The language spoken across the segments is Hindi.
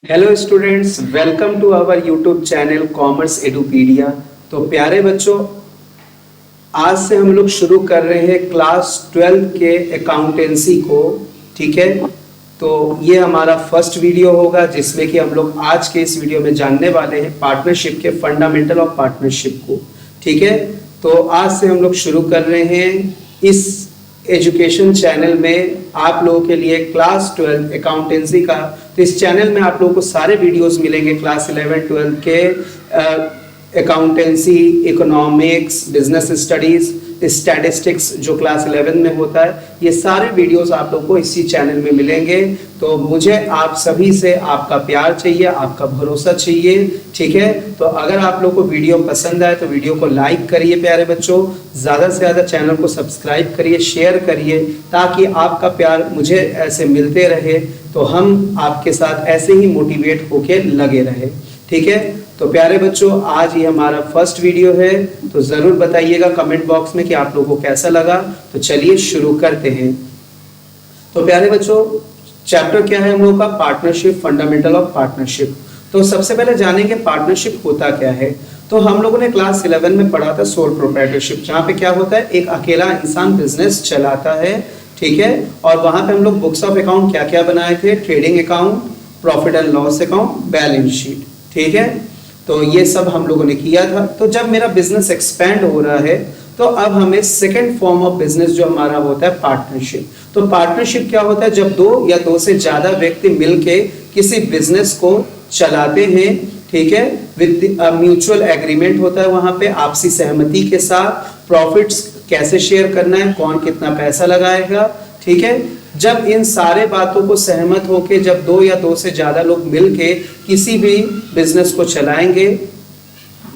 Hello students, welcome to our YouTube channel commerce Edupedia. तो प्यारे बच्चों, आज से हम लोग शुरू कर रहे हैं क्लास 12 के अकाउंटेंसी को। ठीक है, तो ये हमारा फर्स्ट वीडियो होगा जिसमें कि हम लोग आज के इस वीडियो में जानने वाले हैं पार्टनरशिप के फंडामेंटल ऑफ पार्टनरशिप को। ठीक है, तो आज से हम लोग शुरू कर रहे हैं इस एजुकेशन चैनल में आप लोगों के लिए क्लास 12 अकाउंटेंसी का। तो इस चैनल में आप लोगों को सारे वीडियोस मिलेंगे क्लास 11 12 के accountancy, economics, business studies, statistics जो क्लास 11 में होता है, ये सारे वीडियोस आप लोगों को इसी चैनल में मिलेंगे। तो मुझे आप सभी से आपका प्यार चाहिए, आपका भरोसा चाहिए। ठीक है, तो अगर आप लोग को वीडियो पसंद आए तो वीडियो को लाइक करिए प्यारे बच्चों, ज़्यादा से ज़्यादा चैनल को सब्सक्राइब करिए, शेयर करिए, ताकि आपका प्यार मुझे ऐसे मिलते रहे तो हम आपके साथ ऐसे ही मोटिवेट होके लगे रहे। ठीक है, तो प्यारे बच्चों, आज ये हमारा फर्स्ट वीडियो है, तो ज़रूर बताइएगा कमेंट बॉक्स में कि आप लोगों को कैसा लगा। तो चलिए शुरू करते हैं। तो प्यारे बच्चों, चैप्टर क्या है हम लोगों का? Partnership, fundamental of partnership. तो सबसे पहले जानेंगे पार्टनरशिप होता क्या है। तो हम लोगों ने क्लास 11 में पढ़ा था सोल प्रोप्राइटरशिप, जहाँ पे क्या होता है, एक अकेला इंसान बिजनेस चलाता है। ठीक है, और वहां पे हम लोग बुक्स ऑफ अकाउंट क्या क्या बनाए थे? Trading account, profit and loss account, balance sheet. ठीक है, तो ये सब हम लोगों ने किया था। तो जब मेरा बिजनेस एक्सपेंड हो रहा है तो अब हमें सेकंड फॉर्म ऑफ बिजनेस जो हमारा होता है पार्टनरशिप। तो पार्टनरशिप क्या होता है? जब दो या दो से ज्यादा व्यक्ति मिलके किसी बिजनेस को चलाते हैं। ठीक है, विद म्यूचुअल एग्रीमेंट होता है, वहां पे आपसी सहमति के साथ प्रॉफिट्स कैसे शेयर करना है, कौन कितना पैसा लगाएगा। ठीक है, जब इन सारे बातों को सहमत होके जब दो या दो से ज्यादा लोग मिलके किसी भी बिजनेस को चलाएंगे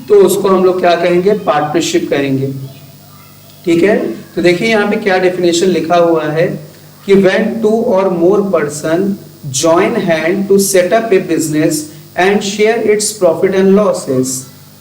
तो उसको हम लोग क्या कहेंगे? पार्टनरशिप कहेंगे। ठीक है, तो देखिए यहाँ पे क्या डेफिनेशन लिखा हुआ है कि when two or more person join hand to set up a business and share its profit and losses,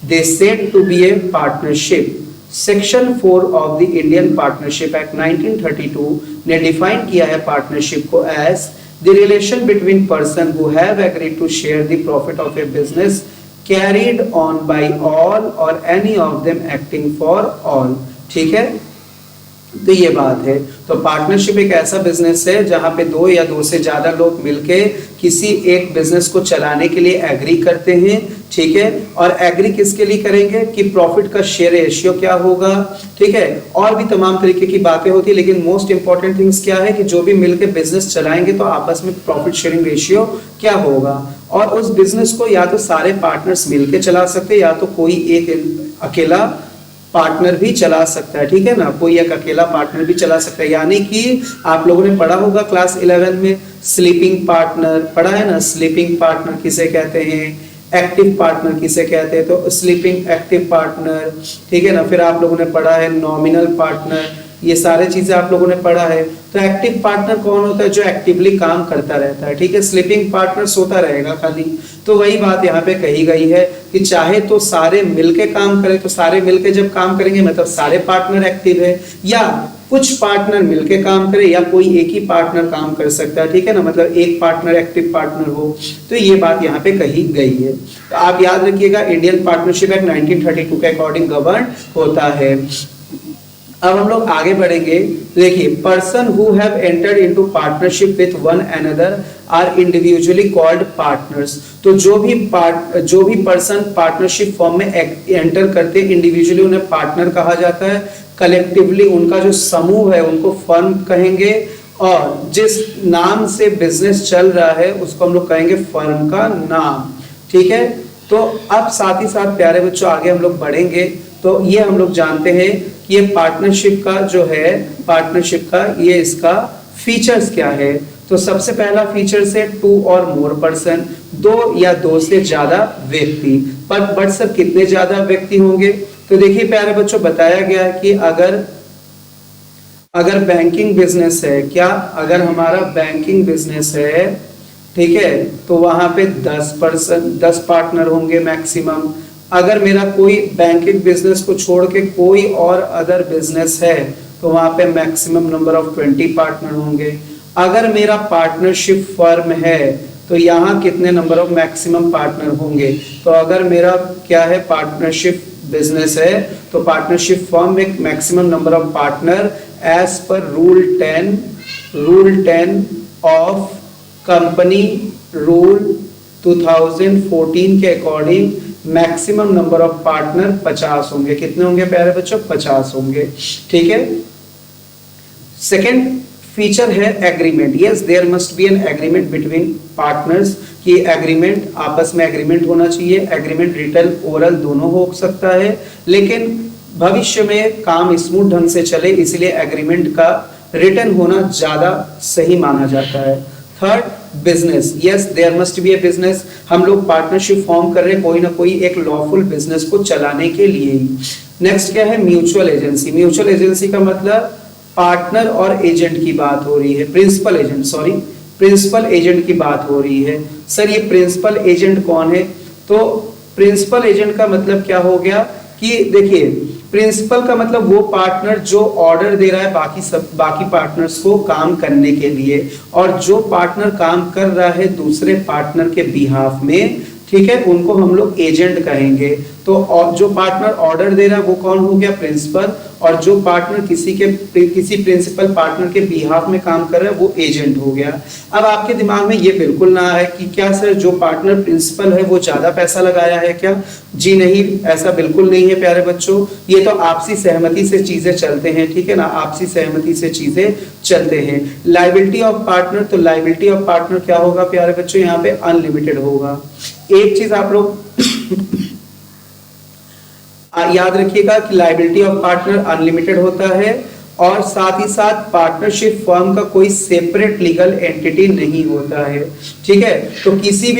they said to be a partnership. Section 4 of the Indian partnership act 1932 ने डिफाइन किया है पार्टनरशिप को as the relation between person who have agreed to share the profit of a business carried on by all or any of them acting for all. ठीक है, तो ये बात है। तो पार्टनरशिप एक ऐसा बिजनेस है जहां पे दो या दो से ज्यादा लोग मिलके किसी एक बिजनेस को चलाने के लिए एग्री करते हैं। ठीक है, और एग्री किसके लिए करेंगे कि प्रॉफिट का शेयर रेशियो क्या होगा। ठीक है, और भी तमाम तरीके की बातें होती है, लेकिन मोस्ट इंपॉर्टेंट थिंग्स क्या है कि जो भी मिलके बिजनेस चलाएंगे तो आपस में प्रॉफिट शेयरिंग रेशियो क्या होगा। और उस बिजनेस को या तो सारे पार्टनर्स मिलके चला सकते हैं या तो कोई एक अकेला पार्टनर भी चला सकता है। ठीक है ना, कोई एक अकेला पार्टनर भी चला सकता है। यानी कि आप लोगों ने पढ़ा होगा क्लास 11 में स्लीपिंग पार्टनर पढ़ा है ना। स्लीपिंग पार्टनर किसे कहते हैं? एक्टिव पार्टनर किसे कहते हैं? तो स्लीपिंग एक्टिव पार्टनर। ठीक है ना, फिर आप लोगों ने पढ़ा है नॉमिनल पार्टनर, ये सारे चीजें आप लोगों ने पढ़ा है। तो एक्टिव पार्टनर कौन होता है? जो एक्टिवली काम करता रहता है। ठीक है, स्लीपिंग पार्टनर सोता रहेगा खाली। तो वही बात यहाँ पे कही गई है कि चाहे तो सारे मिलके काम करें, तो सारे मिलके जब काम करेंगे मतलब सारे पार्टनर एक्टिव है, या कुछ पार्टनर मिलके काम करे, या कोई एक ही पार्टनर काम कर सकता है। ठीक है ना, मतलब एक पार्टनर एक्टिव पार्टनर हो। तो ये बात यहाँ पे कही गई है। तो आप याद रखिएगा, इंडियन पार्टनरशिप एक्ट 1932 के अकॉर्डिंग गवर्न होता है। अब हम लोग आगे बढ़ेंगे। देखिए, person who have entered into partnership with one another are individually called partners. तो जो भी पर्सन पार्टनरशिप फॉर्म में एंटर करते हैं इंडिविजुअली उन्हें पार्टनर कहा जाता है। कलेक्टिवली उनका जो समूह है उनको फर्म कहेंगे, और जिस नाम से बिजनेस चल रहा है उसको हम लोग कहेंगे फर्म का नाम। ठीक है, तो अब साथ ही साथ प्यारे बच्चों आगे हम लोग बढ़ेंगे। तो ये हम लोग जानते हैं कि ये पार्टनरशिप का जो है, पार्टनरशिप का ये इसका फीचर्स क्या है। तो सबसे पहला फीचर्स है टू और मोर पर्सन, दो या दो से ज्यादा व्यक्ति। पर बट सर कितने ज्यादा व्यक्ति होंगे? तो देखिए प्यारे बच्चों, बताया गया है कि अगर बैंकिंग बिजनेस है, क्या अगर हमारा बैंकिंग बिजनेस है, ठीक है, तो वहां पे 10 पार्टनर होंगे मैक्सिमम। अगर मेरा कोई बैंकिंग बिजनेस को छोड़ के कोई और अदर बिजनेस है तो वहां पे मैक्सिमम नंबर ऑफ 20 पार्टनर होंगे। अगर मेरा पार्टनरशिप फर्म है तो यहाँ कितने नंबर ऑफ मैक्सिमम पार्टनर होंगे। तो अगर मेरा क्या है, पार्टनरशिप बिजनेस है, तो पार्टनरशिप फॉर्म में maximum number of partner as per rule 10 of company rule 2014 के according maximum number of partner 50 होंगे। कितने होंगे प्यारे बच्चों? 50 होंगे। ठीक है। सेकेंड फीचर है agreement. Yes, there must be an agreement between partners, कि एग्रीमेंट, आपस में एग्रीमेंट होना चाहिए। एग्रीमेंट रिटन ओरल दोनों हो सकता है, लेकिन भविष्य में काम स्मूथ ढंग से चले इसलिए एग्रीमेंट का रिटन होना ज्यादा सही माना जाता है। Third, business. Yes, there must be a business. हम लोग पार्टनरशिप फॉर्म कर रहे हैं कोई ना कोई एक लॉफुल बिजनेस को चलाने के लिए ही। नेक्स्ट क्या है? Mutual agency. म्यूचुअल एजेंसी का मतलब पार्टनर और एजेंट की बात हो रही है, प्रिंसिपल एजेंट की बात हो रही है। सर ये प्रिंसिपल एजेंट कौन है? तो प्रिंसिपल एजेंट का मतलब क्या हो गया कि देखिए, प्रिंसिपल का मतलब वो पार्टनर जो ऑर्डर दे रहा है बाकी पार्टनर्स को काम करने के लिए, और जो पार्टनर काम कर रहा है दूसरे पार्टनर के बिहाफ में, ठीक है, उनको हम लोग एजेंट कहेंगे। तो जो पार्टनर ऑर्डर दे रहा है वो कौन हो गया? प्रिंसिपल। और जो पार्टनर किसी प्रिंसिपल पार्टनर के बिहाफ में काम कर रहा है वो एजेंट हो गया। अब आपके दिमाग में ये बिल्कुल ना आए कि क्या सर जो पार्टनर प्रिंसिपल है वो ज्यादा पैसा लगाया है क्या? जी नहीं, ऐसा बिल्कुल नहीं है प्यारे बच्चों। ये तो आपसी सहमति से चीजें चलते हैं, ठीक है ना, आपसी सहमति से चीजें चलते हैं। लायबिलिटी ऑफ पार्टनर, तो लायबिलिटी ऑफ पार्टनर क्या होगा प्यारे बच्चों? यहाँ पे अनलिमिटेड होगा। एक चीज आप लोग याद रखिएगा कि लायबिलिटी ऑफ पार्टनर अनलिमिटेड होता है, और साथ ही साथ पार्टनरशिप फर्म का कोई सेपरेट लीगल एंटिटी नहीं होता है। ठीक है, तो किसी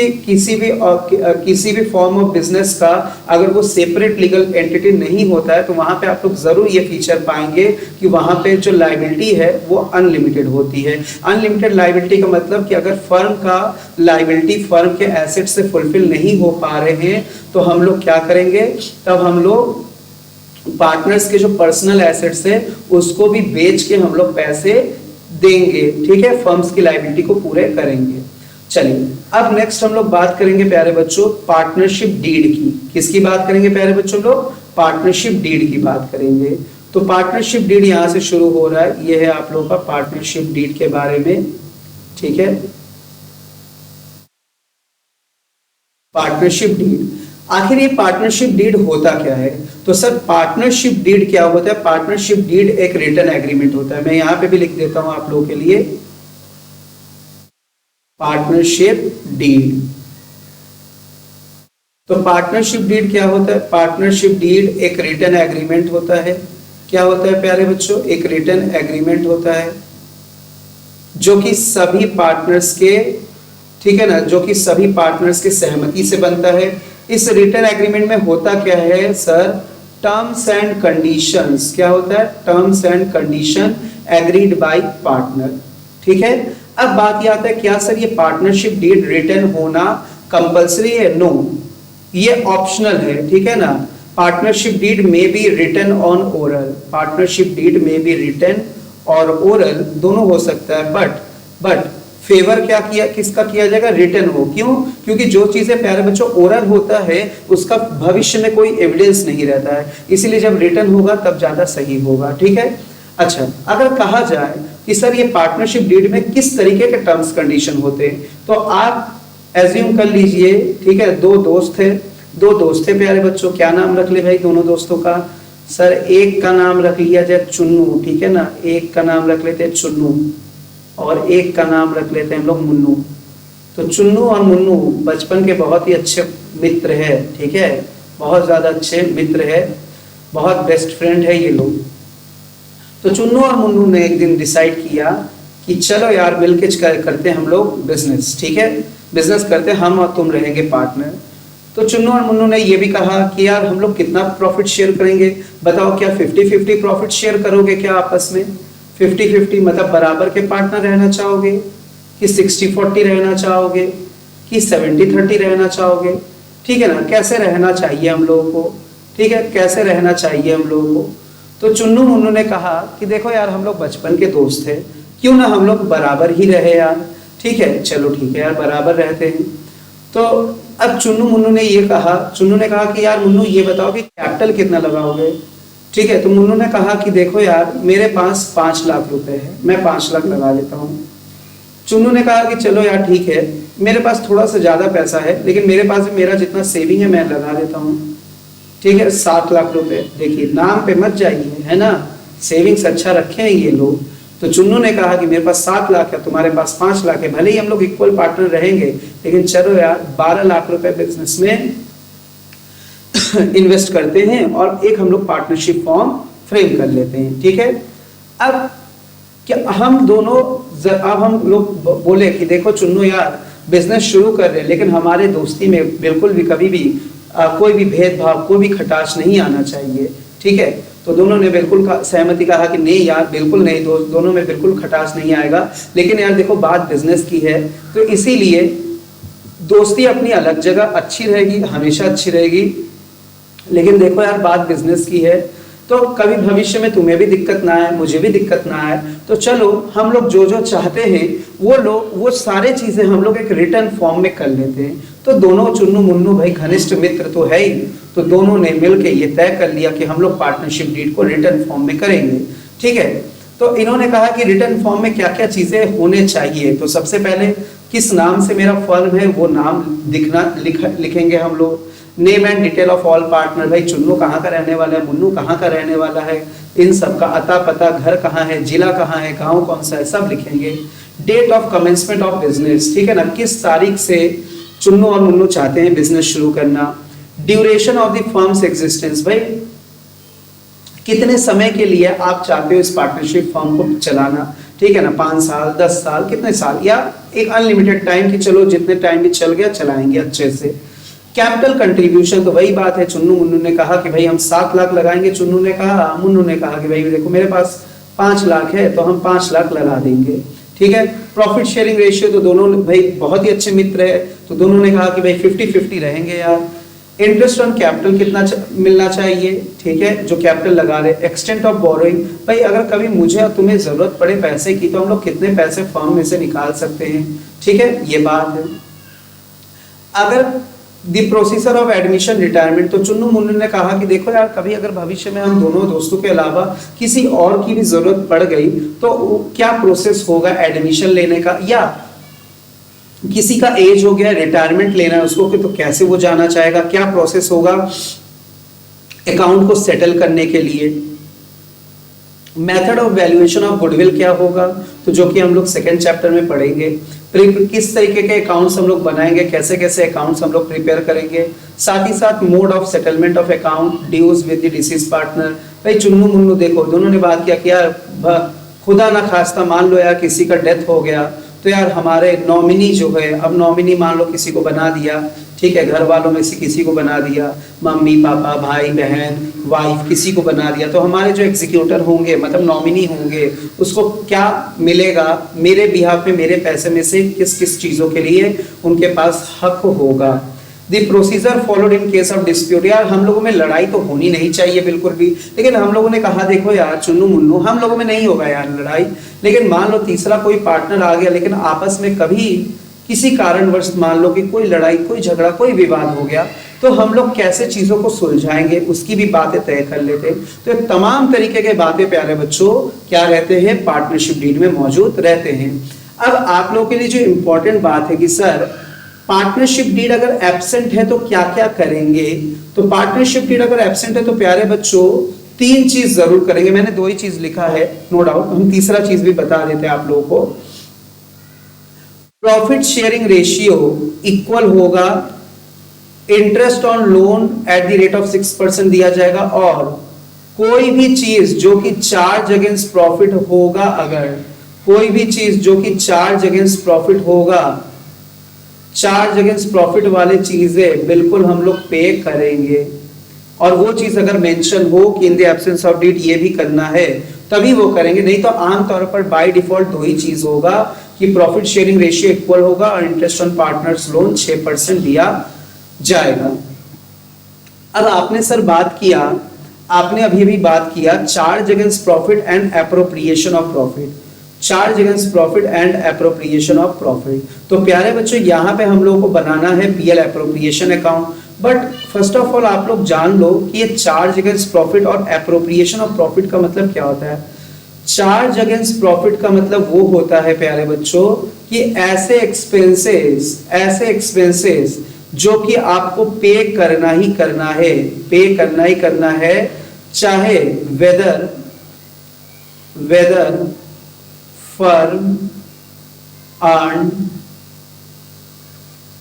भी फॉर्म ऑफ बिजनेस का अगर वो सेपरेट लीगल एंटिटी नहीं होता है तो वहां पे आप लोग जरूर ये फीचर पाएंगे कि वहां पे जो लायबिलिटी है वो अनलिमिटेड होती है। अनलिमिटेड लायबिलिटी का मतलब कि अगर फर्म का लायबिलिटी फर्म के एसेट से फुलफिल नहीं हो पा रहे हैं तो हम लोग क्या करेंगे? तब हम लोग पार्टनर्स के जो पर्सनल एसेट्स है उसको भी बेच के हम लोग पैसे देंगे, ठीक है, फर्म्स की लायबिलिटी को पूरे करेंगे। चलिए अब नेक्स्ट हम लोग बात करेंगे प्यारे बच्चों पार्टनरशिप डीड की। किसकी बात करेंगे प्यारे बच्चों? लोग पार्टनरशिप डीड की बात करेंगे। तो पार्टनरशिप डीड यहां से शुरू हो रहा है, ये है आप लोगों का पार्टनरशिप डीड के बारे में। ठीक है, पार्टनरशिप डीड, आखिर ये पार्टनरशिप डीड होता क्या है? तो सर पार्टनरशिप डीड क्या होता है? पार्टनरशिप डीड एक रिटन एग्रीमेंट होता है। मैं यहां पे भी लिख देता हूं आप लोगों के लिए, पार्टनरशिप डीड। तो पार्टनरशिप डीड क्या होता है? पार्टनरशिप डीड एक रिटन एग्रीमेंट होता है। क्या होता है प्यारे बच्चों? एक रिटन एग्रीमेंट होता है जो कि सभी पार्टनर्स के, ठीक है ना, जो कि सभी पार्टनर्स के सहमति से बनता है। इस रिटन एग्रीमेंट में होता क्या है सर? Terms and conditions. क्या होता है? Terms and condition agreed by partner. ठीक है, अब बात यह आता है क्या सर ये पार्टनरशिप डीड रिटन होना कंपलसरी है? नो, ये ऑप्शनल है। ठीक है ना, पार्टनरशिप डीड में be written on oral, partnership deed में बी रिटन और ओरल दोनों हो सकता है, बट फेवर क्या किया, किसका किया जाएगा? रिटन हो। क्यों? क्योंकि जो चीजें प्यारे बच्चों ओरल होता है उसका भविष्य में कोई एविडेंस नहीं रहता है, इसीलिए जब रिटन होगा तब ज्यादा सही होगा। ठीक है, अच्छा अगर कहा जाए कि सर ये पार्टनरशिप डीड में किस तरीके के टर्म्स कंडीशन होते हैं, तो आप एज्यूम कर लीजिए, ठीक है, दो दोस्त थे प्यारे बच्चों। क्या नाम रख ले भाई दोनों दोस्तों का? सर एक का नाम रख लिया जाए चुन्नू, ठीक है ना, एक का नाम रख लेते हैं चुन्नू और एक का नाम रख लेते हैं हम लोग मुन्नू। तो चुन्नू और मुन्नू बचपन के बहुत ही अच्छे मित्र है, ठीक है, बहुत ज्यादा अच्छे मित्र है, बहुत बेस्ट फ्रेंड है ये लोग। तो चुन्नू और मुन्नू ने एक दिन डिसाइड किया कि चलो यार मिलके करते हैं हम लोग बिजनेस, ठीक है, बिजनेस करते हैं, हम और तुम रहेंगे पार्टनर। तो चुन्नू और मुन्नू ने ये भी कहा कि यार हम लोग कितना प्रॉफिट शेयर करेंगे? बताओ, क्या 50-50 प्रॉफिट शेयर करोगे क्या आपस में? 50-50 मतलब बराबर के पार्टनर रहना चाहोगे कि 60-40 रहना चाहोगे कि 70-30 रहना चाहोगे? ठीक है ना, कैसे रहना चाहिए हम लोगों को? ठीक है, कैसे रहना चाहिए हम लोगों को? तो चुन्नू मुन्नू ने कहा कि देखो यार हम लोग बचपन के दोस्त हैं, क्यों ना हम लोग बराबर ही रहे यार, ठीक है, चलो ठीक है यार, बराबर रहते हैं। तो अब चुन्नू मुन्नू ने ये कहा, चुन्नू ने कहा कि यार मुन्नू ये बताओ कि कैपिटल कितना लगाओगे। ठीक है, तो मुन्नू ने कहा कि देखो यार मेरे पास 5 लाख रुपए है, मैं 5 लाख लगा लेता हूँ। चुन्नू ने कहा कि चलो यार ठीक है, मेरे पास थोड़ा सा ज्यादा पैसा है, लेकिन मेरे पास मेरा जितना सेविंग है मैं लगा देता हूँ। ठीक है, 7 लाख रुपए। देखिए नाम पे मत जाइए, है ना, सेविंग्स अच्छा रखे हैं ये लोग। तो चुन्नू ने कहा कि मेरे पास 7 लाख है, तुम्हारे पास 5 लाख है, भले ही हम लोग इक्वल पार्टनर रहेंगे, लेकिन चलो यार 12 लाख रुपए बिजनेस में इन्वेस्ट करते हैं और एक हम लोग पार्टनरशिप फॉर्म फ्रेम कर लेते हैं। ठीक है, अब क्या हम दोनों, अब हम लोग बोले कि देखो चुन्नू यार बिजनेस शुरू कर रहे हैं, लेकिन हमारे दोस्ती में बिल्कुल भी कभी भी कोई भी भेदभाव, कोई भी खटास नहीं आना चाहिए। ठीक है, तो दोनों ने बिल्कुल सहमति कहा कि नहीं यार बिल्कुल नहीं, दोनों में बिल्कुल खटास नहीं आएगा। लेकिन यार देखो बात बिजनेस की है, तो इसीलिए दोस्ती अपनी अलग जगह अच्छी रहेगी, हमेशा अच्छी रहेगी, लेकिन देखो यार बात बिजनेस की है, तो कभी भविष्य में तुम्हें भी दिक्कत ना आए, मुझे भी दिक्कत ना आए, तो चलो हम लोग जो जो चाहते हैं वो सारे चीजें हम लोग एक रिटर्न फॉर्म में कर लेते हैं। तो दोनों चुन्नू मुन्नू भाई घनिष्ठ मित्र तो है ही, तो दोनों ने मिलकर ये तय कर लिया कि हम लोग पार्टनरशिप डीड को रिटर्न फॉर्म में करेंगे। ठीक है, तो इन्होंने कहा कि रिटर्न फॉर्म में क्या क्या चीजें होने चाहिए। तो सबसे पहले किस नाम से मेरा फर्म है वो नाम लिखेंगे हम लोग। Name and detail of all partner, भाई चुन्नू कहाँ का रहने वाला है, मुन्नू कहाँ का रहने वाला है, इन सब का अता पता, घर कहाँ है, जिला कहाँ है, गांव कौन सा है, सब लिखेंगे। Date of commencement of business, ठीक है ना, किस तारीख से चुन्नू और मुन्नू चाहते हैं बिजनेस शुरू करना। Duration of the firms existence, भाई कितने समय के लिए आप चाहते हो इस पार्टनरशिप फर्म को चलाना, ठीक है ना, 5 साल, 10 साल, कितने साल, या एक अनलिमिटेड टाइम कि चलो जितने टाइम भी चल गया चलाएंगे अच्छे से। कैपिटल कंट्रीब्यूशन, तो वही बात है, चुन्नू मुन्नू ने कहा कि भाई हम 7 लाख लगाएंगे, चुन्नू ने कहा, मुन्नू ने कहा कि भाई देखो मेरे पास 5 लाख है तो हम 5 लाख लगा देंगे। ठीक है, प्रॉफिट शेयरिंग रेशियो, तो दोनों भाई बहुत ही अच्छे मित्र है, तो दोनों ने कहा कि भाई 50-50 रहेंगे यार। इंटरेस्ट ऑन कैपिटल कितना मिलना चाहिए, ठीक है, जो कैपिटल लगा रहे। एक्सटेंट ऑफ बोरोइंग, भाई अगर कभी मुझे और तुम्हें जरूरत पड़े पैसे की तो हम लोग कितने पैसे फर्म में से निकाल सकते हैं, ठीक है, ये बात है। अगर दी प्रोसीजर ऑफ एडमिशन रिटायरमेंट, तो चुन्नू मुन्नू ने कहा कि देखो यार कभी अगर भविष्य में हम दोनों दोस्तों के अलावा किसी और की भी जरूरत पड़ गई तो क्या प्रोसेस होगा एडमिशन लेने का, या किसी का एज हो गया रिटायरमेंट लेना है उसको, तो कैसे वो जाना चाहेगा, क्या प्रोसेस होगा अकाउंट को सेटल करने के लिए। Method of valuation of goodwill क्या होगा, तो जो कि हम लोग सेकंड चैप्टर में पढ़ेंगे। किस तरीके के अकाउंट्स हम लोग बनाएंगे, कैसे कैसे अकाउंट्स हम लोग प्रिपेयर करेंगे। साथ ही साथ mode of settlement of account dues with the deceased partner. भाई चुन्नू मुन्नू देखो दोनों ने बात किया कि यार खुदा ना खास्ता मान लो यार किसी का डेथ हो गया तो यार हमारे नॉमिनी जो है, अब नॉमिनी मान लो किसी को बना दिया, ठीक है, घर वालों में से किसी को बना दिया, मम्मी पापा भाई बहन वाइफ किसी को बना दिया, तो हमारे जो एग्जीक्यूटर होंगे मतलब नॉमिनी होंगे उसको क्या मिलेगा, मेरे बिहाफ में मेरे पैसे में से किस किस चीज़ों के लिए उनके पास हक होगा। The procedure followed in case of dispute, यार हम लोगों में लड़ाई तो होनी नहीं चाहिए बिल्कुल भी, लेकिन हम लोगों ने कहा देखो यार चुन्नू मुन्नू हम लोगों में नहीं होगा यार लड़ाई, लेकिन मान लो तीसरा कोई पार्टनर आ गया लेकिन आपस में कभी किसी कारणवश मान लो कि कोई लड़ाई कोई झगड़ा कोई विवाद हो गया तो हम लोग कैसे चीजों को सुलझाएंगे उसकी भी बातें तय कर लेते हैं। तो तमाम तरीके के बातें प्यारे बच्चों क्या रहते हैं पार्टनरशिप डीड में मौजूद रहते हैं। अब आप लोगों के लिए जो इंपॉर्टेंट बात है कि सर पार्टनरशिप डीड अगर एब्सेंट है तो क्या क्या करेंगे, तो पार्टनरशिप डीड अगर एब्सेंट है तो प्यारे बच्चों 3 चीज जरूर करेंगे। मैंने 2 ही चीज लिखा है नो डाउट, हम तीसरा चीज भी बता देते हैं आप लोगों को। प्रॉफिट शेयरिंग रेशियो इक्वल होगा, interest on loan at the rate of 6% दिया जाएगा, और कोई भी चीज जो कि चार्ज अगेंस्ट प्रॉफिट होगा, अगर कोई भी चीज जो कि चार्ज अगेंस्ट प्रॉफिट होगा, चार्ज अगेंस्ट प्रॉफिट वाले चीजें बिल्कुल हम लोग पे करेंगे, और वो चीज अगर मेंशन हो कि in the absence of deed ये भी करना है तभी वो करेंगे, नहीं तो आमतौर पर बाय डिफॉल्ट 2 ही चीज होगा कि प्रॉफिट शेयरिंग रेशियो इक्वल होगा और इंटरेस्ट ऑन पार्टनर्स लोन 6% दिया जाएगा। अब आपने सर बात किया, आपने अभी भी बात किया charge against profit and appropriation of profit, charge against profit and appropriation of profit. तो प्यारे बच्चों यहाँ पे हम लोगों को बनाना है PL appropriation account. But first of all आप लोग जान लो कि ये चार्ज अगेंस्ट प्रॉफिट और एप्रोप्रिएशन ऑफ प्रॉफिट का मतलब क्या होता है। चार्ज अगेंस्ट प्रॉफिट का मतलब वो होता है प्यारे बच्चों कि ऐसे एक्सपेंसेस जो कि आपको पे करना ही करना है, चाहे वेदर फर्म अर्न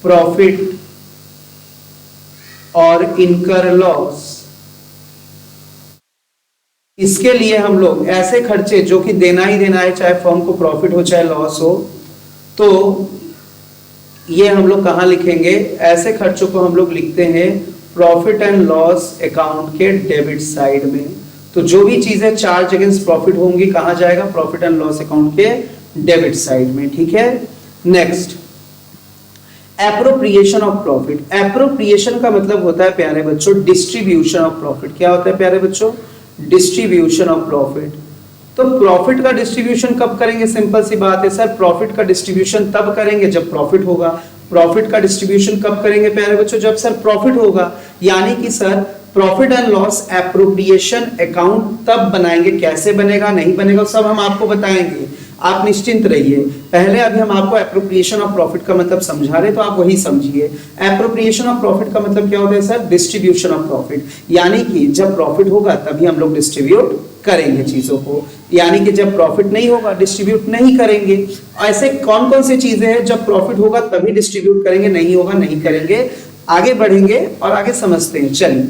प्रॉफिट और इनकर लॉस। इसके लिए हम लोग ऐसे खर्चे जो कि देना ही देना है, चाहे फर्म को प्रॉफिट हो चाहे लॉस हो, तो ये हम लोग कहां लिखेंगे, ऐसे खर्चों को हम लोग लिखते हैं प्रॉफिट एंड लॉस अकाउंट के डेबिट साइड में। तो जो भी चीजें चार्ज अगेंस्ट प्रॉफिट होंगी कहां जाएगा, प्रॉफिट एंड लॉस अकाउंट के डेबिट साइड में। ठीक है, next appropriation of profit. Appropriation का मतलब होता है प्यारे बच्चों डिस्ट्रीब्यूशन ऑफ प्रॉफिट। क्या होता है प्यारे बच्चों, डिस्ट्रीब्यूशन ऑफ प्रॉफिट। तो प्रॉफिट का डिस्ट्रीब्यूशन कब करेंगे, सिंपल सी बात है सर, प्रॉफिट का डिस्ट्रीब्यूशन तब करेंगे जब प्रॉफिट होगा। प्रॉफिट का डिस्ट्रीब्यूशन कब करेंगे प्यारे बच्चों, जब सर प्रॉफिट होगा। यानी कि sir profit and loss appropriation account तब बनाएंगे, कैसे बनेगा नहीं बनेगा सब हम आपको बताएंगे, आप निश्चिंत रहिए। पहले अभी हम आपको एप्रोप्रिएशन ऑफ प्रॉफिट का मतलब समझा रहे, तो आप वही समझिए। एप्रोप्रिएशन ऑफ प्रॉफिट का मतलब क्या होता है सर, डिस्ट्रीब्यूशन ऑफ प्रॉफिट। यानी कि जब प्रॉफिट होगा तभी हम लोग डिस्ट्रीब्यूट करेंगे चीजों को, यानी कि जब प्रॉफिट नहीं होगा डिस्ट्रीब्यूट नहीं करेंगे। ऐसे कौन कौन सी चीजें हैं जब प्रॉफिट होगा तभी डिस्ट्रीब्यूट करेंगे, नहीं होगा नहीं करेंगे। आगे बढ़ेंगे और आगे समझते हैं, चलिए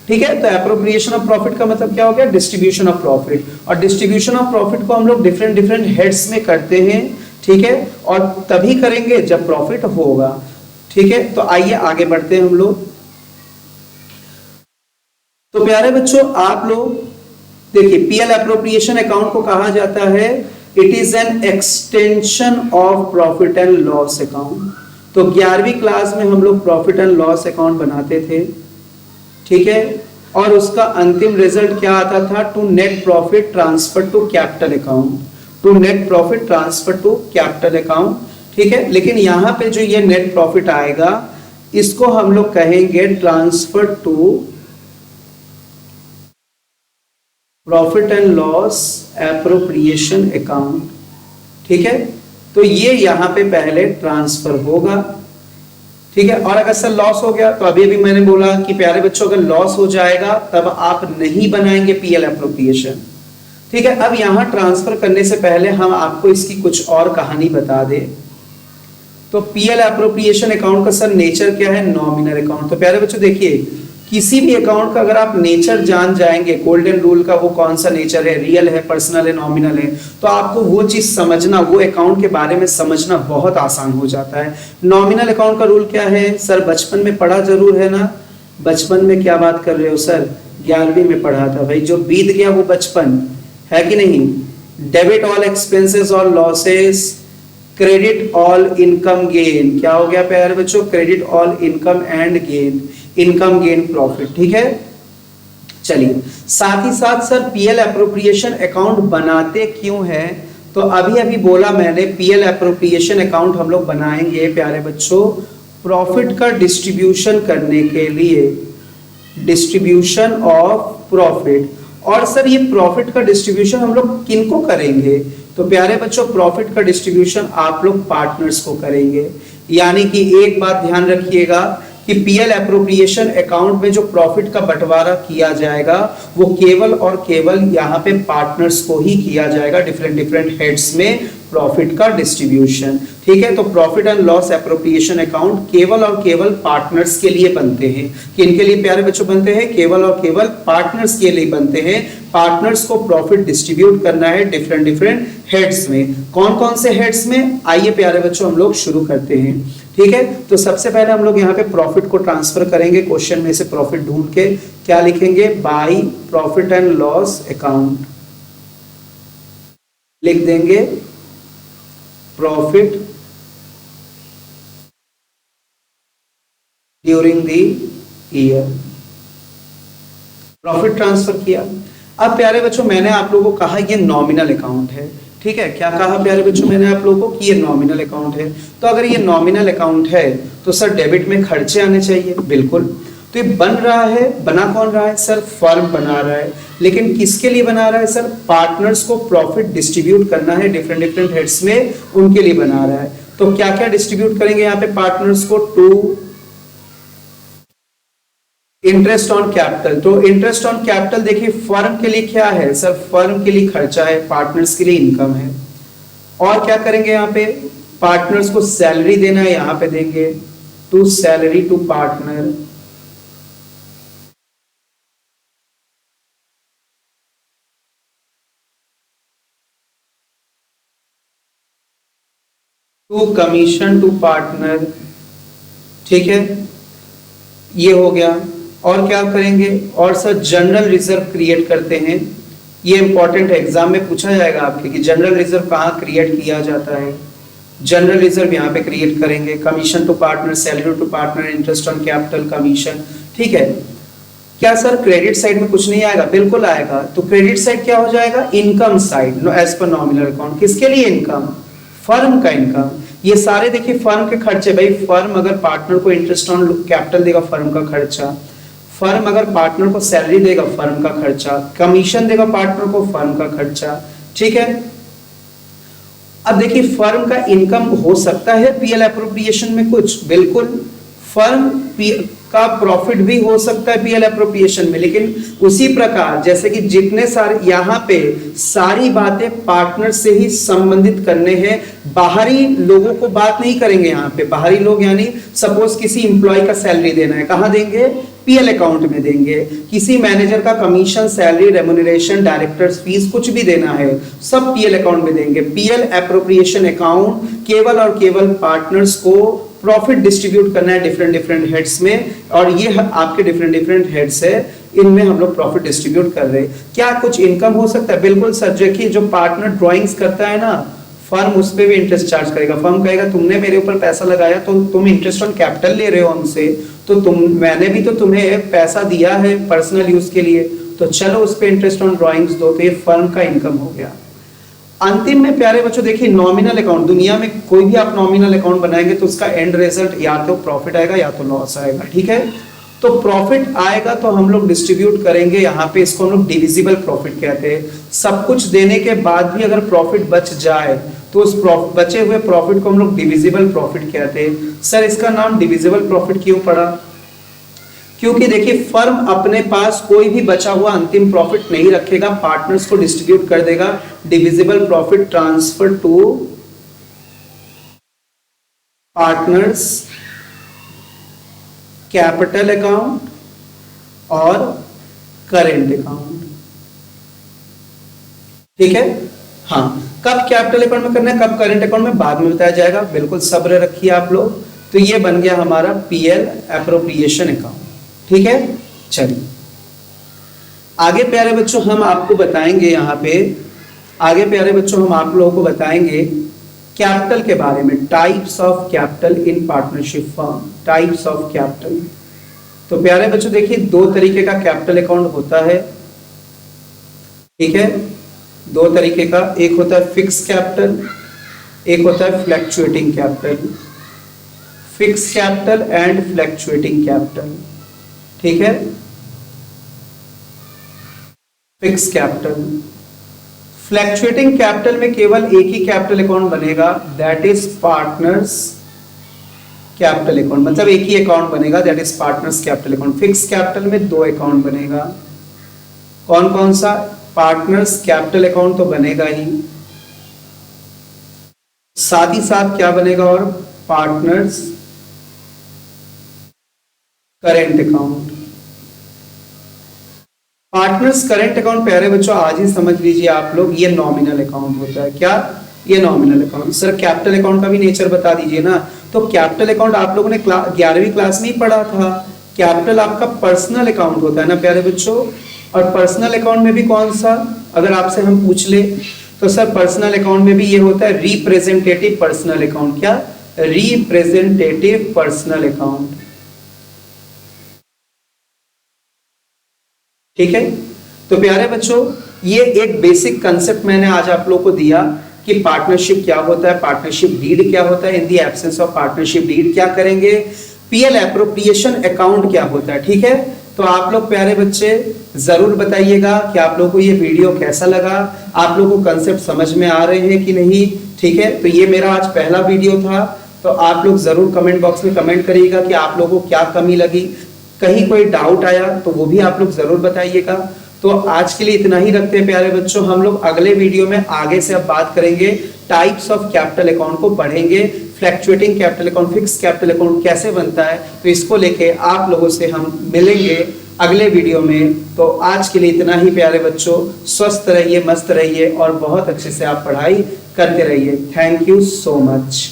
ठीक है। तो एप्रोप्रिएशन ऑफ प्रॉफिट का मतलब क्या हो गया, डिस्ट्रीब्यूशन ऑफ प्रॉफिट। और डिस्ट्रीब्यूशन ऑफ प्रॉफिट को हम लोग डिफरेंट हेड्स में करते हैं, ठीक है, और तभी करेंगे जब प्रॉफिट होगा। ठीक है, तो आइए आगे बढ़ते हैं हम लोग। तो प्यारे बच्चों आप लोग देखिए, पीएल एप्रोप्रिएशन अकाउंट को कहा जाता है it is an extension of profit and loss account. तो 11वीं क्लास में हम लोग प्रॉफिट एंड लॉस अकाउंट बनाते थे, ठीक है, और उसका अंतिम रिजल्ट क्या आता था, to net profit transfer to capital account, to net profit transfer to capital account. ठीक है, लेकिन यहां पे जो ये नेट प्रॉफिट आएगा इसको हम लोग कहेंगे transfer to profit and loss appropriation account. ठीक है, तो ये यहां पे पहले ट्रांसफर होगा, ठीक है। और अगर सर लॉस हो गया, तो अभी मैंने बोला कि प्यारे बच्चों अगर लॉस हो जाएगा तब आप नहीं बनाएंगे पीएल एप्रोप्रिएशन। ठीक है, अब यहां ट्रांसफर करने से पहले हम आपको इसकी कुछ और कहानी बता दें। तो पीएल एप्रोप्रिएशन अकाउंट का सर नेचर क्या है, नॉमिनल अकाउंट। तो प्यारे बच्चों देखिए, किसी भी अकाउंट का अगर आप नेचर जान जाएंगे, गोल्डन रूल का वो कौन सा नेचर है, रियल है, पर्सनल है, नॉमिनल है, तो आपको वो चीज समझना, वो अकाउंट के बारे में समझना बहुत आसान हो जाता है। नॉमिनल अकाउंट का रूल क्या है सर, बचपन में पढ़ा जरूर है ना, बचपन में क्या बात कर रहे हो सर, 11वीं में पढ़ा था भाई, जो बीत गया वो बचपन है कि नहीं। डेबिट ऑल एक्सपेंसेस और losses, credit all income gain. क्या हो गया प्यारे बच्चों, credit all income and gain, income gain profit. ठीक है, चलिए साथ ही साथ सर पीएल एप्रोप्रिएशन अकाउंट बनाते क्यों है, तो अभी अभी बोला मैंने पीएल एप्रोप्रिएशन अकाउंट हम लोग बनाएंगे प्यारे बच्चों प्रॉफिट का डिस्ट्रीब्यूशन करने के लिए, डिस्ट्रीब्यूशन ऑफ प्रॉफिट। और सर ये प्रॉफिट का डिस्ट्रीब्यूशन हम लोग किनको करेंगे, तो प्यारे बच्चों प्रॉफिट का डिस्ट्रीब्यूशन आप लोग पार्टनर्स को करेंगे। यानी कि एक बात ध्यान रखिएगा कि पीएल एप्रोप्रिएशन अकाउंट में जो प्रॉफिट का बंटवारा किया जाएगा वो केवल और केवल यहाँ पे पार्टनर्स को ही किया जाएगा, डिफरेंट हेड्स में प्रॉफिट का डिस्ट्रीब्यूशन। ठीक है, तो profit and loss appropriation account केवल और केवल पार्टनर्स के लिए बनते हैं। किनके लिए प्यारे बच्चों बनते हैं, केवल और केवल पार्टनर्स के लिए बनते हैं। पार्टनर्स को प्रॉफिट डिस्ट्रीब्यूट करना है डिफरेंट हेड्स में। कौन कौन से हेड्स में, आइए प्यारे बच्चों हम लोग शुरू करते हैं। ठीक है, तो सबसे पहले हम लोग यहाँ पे प्रॉफिट को ट्रांसफर करेंगे, क्वेश्चन में से प्रॉफिट ढूंढ के क्या लिखेंगे, by profit and loss account लिख देंगे, profit during the year, profit transfer किया। अब प्यारे बच्चों मैंने आप लोगों को कहा ये नॉमिनल अकाउंट है, ठीक है। क्या कहा प्यारे बच्चों मैंने आप लोगों को कि ये नॉमिनल अकाउंट है। तो अगर ये नॉमिनल अकाउंट है तो सर डेबिट में खर्चे आने चाहिए, बिल्कुल। तो ये बन रहा है, बना कौन रहा है सर? फर्म बना रहा है। लेकिन किसके लिए बना रहा है सर? पार्टनर्स को प्रॉफिट डिस्ट्रीब्यूट करना है डिफरेंट डिफरेंट हेड्स में, उनके लिए बना रहा है। तो क्या क्या डिस्ट्रीब्यूट करेंगे यहाँ पे पार्टनर्स को? To interest on capital. तो इंटरेस्ट ऑन कैपिटल देखिए फर्म के लिए क्या है सर? फर्म के लिए खर्चा है, पार्टनर्स के लिए इनकम है। और क्या करेंगे यहाँ पे? पार्टनर्स को सैलरी देना है, यहाँ पे देंगे to salary to partner. To commission to partner, ठीक है, ये हो गया। और क्या करेंगे? और सर जनरल रिजर्व क्रिएट करते हैं। ये इंपॉर्टेंट है, एग्जाम में पूछा जाएगा आपके कि जनरल रिजर्व कहाँ क्रिएट किया जाता है। जनरल रिजर्व यहाँ पे क्रिएट करेंगे। Commission to partner, salary to partner, interest on capital, commission, ठीक है। क्या सर क्रेडिट साइड में कुछ नहीं आएगा? बिल्कुल आएगा। तो क्रेडिट साइड क्या हो जाएगा? Income side, as per nominal account. किसके लिए इनकम? फर्म का इनकम। ये सारे देखिए फर्म के खर्चे। भाई फर्म अगर पार्टनर को इंटरेस्ट ऑन कैपिटल देगा, फर्म का खर्चा। फर्म अगर पार्टनर को सैलरी देगा, फर्म का खर्चा। कमीशन देगा पार्टनर को, फर्म का खर्चा, ठीक है। अब देखिए फर्म का इनकम हो सकता है पीएल एप्रोप्रिएशन में कुछ, बिल्कुल। फर्म का प्रॉफिट भी हो सकता है पीएल एप्रोप्रिएशन में, लेकिन उसी प्रकार जैसे कि जितने सारे यहाँ पे सारी बातें पार्टनर से ही संबंधित करने हैं, बाहरी लोगों को बात नहीं करेंगे यहाँ पे। बाहरी लोग यानी सपोज किसी इंप्लॉय का सैलरी देना है, कहाँ देंगे? पीएल अकाउंट में देंगे। किसी मैनेजर का commission, salary, remuneration, directors fees कुछ भी देना है, सब पीएल अकाउंट में देंगे। पीएल एप्रोप्रिएशन अकाउंट केवल और केवल पार्टनर्स को प्रॉफिट डिस्ट्रीब्यूट करना है डिफरेंट डिफरेंट हेड्स में, और ये आपके डिफरेंट डिफरेंट हेड्स है, इनमें हम लोग प्रॉफिट डिस्ट्रीब्यूट कर रहे हैं। क्या कुछ इनकम हो सकता है? बिल्कुल सर। देखिए जो पार्टनर ड्राइंग्स करता है ना, फर्म उस पर भी इंटरेस्ट चार्ज करेगा। फर्म कहेगा तुमने मेरे ऊपर पैसा लगाया तो तुम इंटरेस्ट ऑन कैपिटल ले रहे हो हमसे, तो मैंने भी तो तुम्हें पैसा दिया है पर्सनल यूज के लिए, तो चलो उस पर इंटरेस्ट ऑन ड्राइंग्स दो। तो ये फर्म का इनकम हो गया। अंतिम में प्यारे बच्चों देखिए नॉमिनल अकाउंट, दुनिया में कोई भी आप नॉमिनल अकाउंट बनाएंगे तो उसका एंड रिजल्ट या तो प्रॉफिट आएगा या तो लॉस आएगा, ठीक है। तो प्रॉफिट आएगा तो हम लोग डिस्ट्रीब्यूट करेंगे, यहाँ पे इसको हम लोग डिविजिबल प्रॉफिट कहते हैं। सब कुछ देने के बाद भी अगर प्रॉफिट बच जाए तो उस बचे हुए प्रॉफिट को हम लोग डिविजिबल प्रॉफिट कहते हैं। सर इसका नाम डिविजिबल प्रॉफिट क्यों पड़ा? क्योंकि देखिए फर्म अपने पास कोई भी बचा हुआ अंतिम प्रॉफिट नहीं रखेगा, पार्टनर्स को डिस्ट्रीब्यूट कर देगा। Divisible profit transfer to partners capital account और करेंट अकाउंट, ठीक है। हाँ, कब कैपिटल अकाउंट में करना है, कब करेंट अकाउंट में, बाद में बताया जाएगा, बिल्कुल सब्र रखिए आप लोग। तो ये बन गया हमारा पीएल एप्रोप्रिएशन अकाउंट, ठीक है। चलिए आगे प्यारे बच्चों हम आपको बताएंगे, यहाँ पे आगे प्यारे बच्चों हम आप लोगों को बताएंगे कैपिटल के बारे में, types of capital in partnership firm, types of capital. तो प्यारे बच्चों देखिए दो तरीके का कैपिटल अकाउंट होता है, ठीक है। दो तरीके का, एक होता है फिक्स कैपिटल, एक होता है fluctuating capital. Fix capital and fluctuating capital, ठीक है। फिक्स कैपिटल, फ्लैक्चुएटिंग कैपिटल में केवल एक ही कैपिटल अकाउंट बनेगा, that is partners capital account, मतलब एक ही अकाउंट बनेगा, that is partners capital account. Fix capital में दो अकाउंट बनेगा, कौन कौन सा? पार्टनर्स कैपिटल अकाउंट तो बनेगा ही, साथ ही साथ क्या बनेगा और? Partners current account. Partners current account प्यारे बच्चों आज ही समझ लीजिए आप लोग, ये नॉमिनल अकाउंट होता है। क्या? ये nominal account. Sir capital account का भी नेचर बता दीजिए ना। तो कैपिटल अकाउंट आप लोगों ने 11वीं क्लास में ही पढ़ा था। कैपिटल आपका पर्सनल अकाउंट होता है ना प्यारे बच्चों, और पर्सनल अकाउंट में भी कौन सा, अगर आपसे हम पूछ ले तो सर पर्सनल अकाउंट में भी ये होता है रिप्रेजेंटेटिव पर्सनल अकाउंट। क्या? रिप्रेजेंटेटिव पर्सनल अकाउंट, ठीक है। तो प्यारे बच्चों, ये एक बेसिक कंसेप्ट मैंने आज आप लोगों को दिया कि पार्टनरशिप क्या होता है, पार्टनरशिप डीड क्या होता है, in the absence of partnership deed क्या करेंगे, पीएल एप्रोप्रिएशन अकाउंट क्या होता है। ठीक है, तो आप लोग प्यारे बच्चे जरूर बताइएगा कि आप लोगों को ये वीडियो कैसा लगा, आप लोगों को कंसेप्ट समझ में आ रहे हैं कि नहीं। ठीक है, तो ये मेरा आज पहला वीडियो था, तो आप लोग जरूर कमेंट बॉक्स में कमेंट करिएगा कि आप लोगों को क्या कमी लगी, कहीं कोई डाउट आया तो वो भी आप लोग जरूर बताइएगा। तो आज के लिए इतना ही रखते हैं प्यारे बच्चों, हम लोग अगले वीडियो में आगे से अब बात करेंगे, टाइप्स ऑफ कैपिटल अकाउंट को पढ़ेंगे, fluctuating capital account, fix capital account कैसे बनता है, तो इसको लेके आप लोगों से हम मिलेंगे अगले वीडियो में। तो आज के लिए इतना ही प्यारे बच्चों, स्वस्थ रहिए, मस्त रहिए और बहुत अच्छे से आप पढ़ाई करते रहिए। Thank you so much.